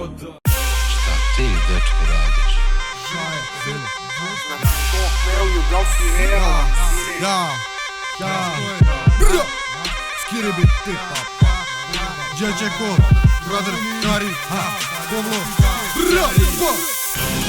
Šta ti, dečko, radiš? Skiribi pipa Dječeko, brother, Kari, Povlo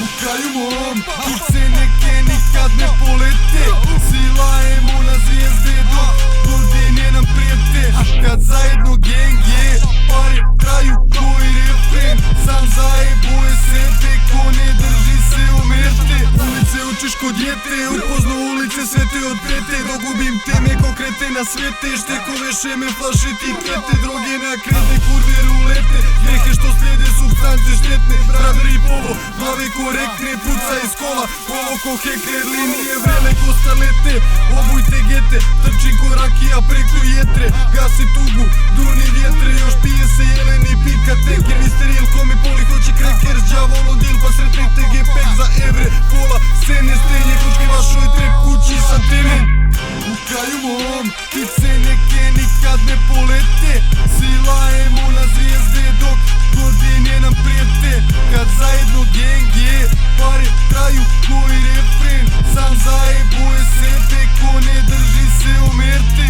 U kraju mom, kupce neke nikad ne polete. Silajemo na zvijezde dok godine nam prijete. Kad zajedno gang je, pare traju koji refren. Sam zajebuje sebe, ko ne drži se umrete. Ulice učiš ko djete, upozno ulice sve te odprete. Dogubim teme konkrete na svete, štekove šeme, flaše ti krete. Droge na krete, kurve rulete, grehe što slijede supstance štetne. Brother i povo, glave korektne, puca iz kola. Ovo ko hekler, linije vrele ko stalete. Obujte gete, trčim ko rakija preko jetre. Gasi tugu, duni vjetre, još pije se jeleni pika teker. Mister Il ko mi poli hoće kreker, džavolom dil pa sretnete gepek za evre. Pola scene stenje, kučke vašoj trep kući sam temen. U kraju mom, ptice neke nikad ne polete. Silajemo na zvijezde dok godine nam prijete. Kad zajedno gang je, pare traju koji refren. Sam zajebuje sebe, ko ne drži se umrete.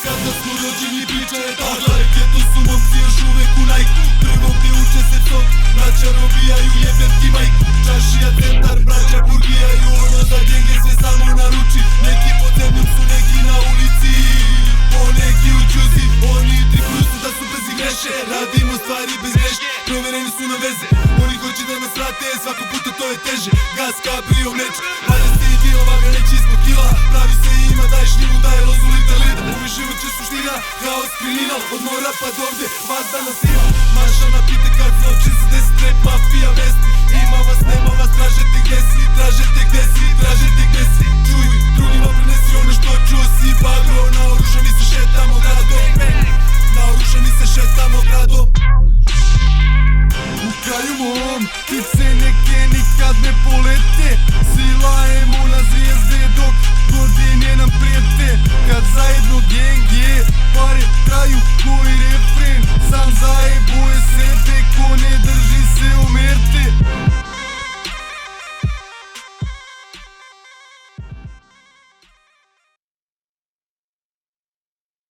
Kada smo rođeni priča je tada. Geto su momci još uvek u najku. Prvo gde uče se tok, braća robijaju jebem ti majku. Čašija centar, braća burgijaju. Ono za genge sve samo naruči. Neki pod zemljom su, neki na ulici, poneki u džuzi. Oni tripuju su da su brzi greše. Radimo stvari bez greške, provereni su na veze. Oni hoće da nas vrate, svako puta to je teže. Gas kabrio mreč, valja se i dio, vaga neće ispod kila. Pravi se i ima, daj šljivu, daj lozu lita lida. Uvi život će suština, haos kriminal. Od mora pa dovde, vas danas ima. Maša napite kad se oči se desit, rap mafija vesti. Ima vas, nema vas, tražete gde si, tražete gde si, tražete gde si. Čuj, drugima prenesi ono što čuo si. Bagro, naoružani se šetamo gradom. Naoružani se šetamo gradom. U kraju mom, ptice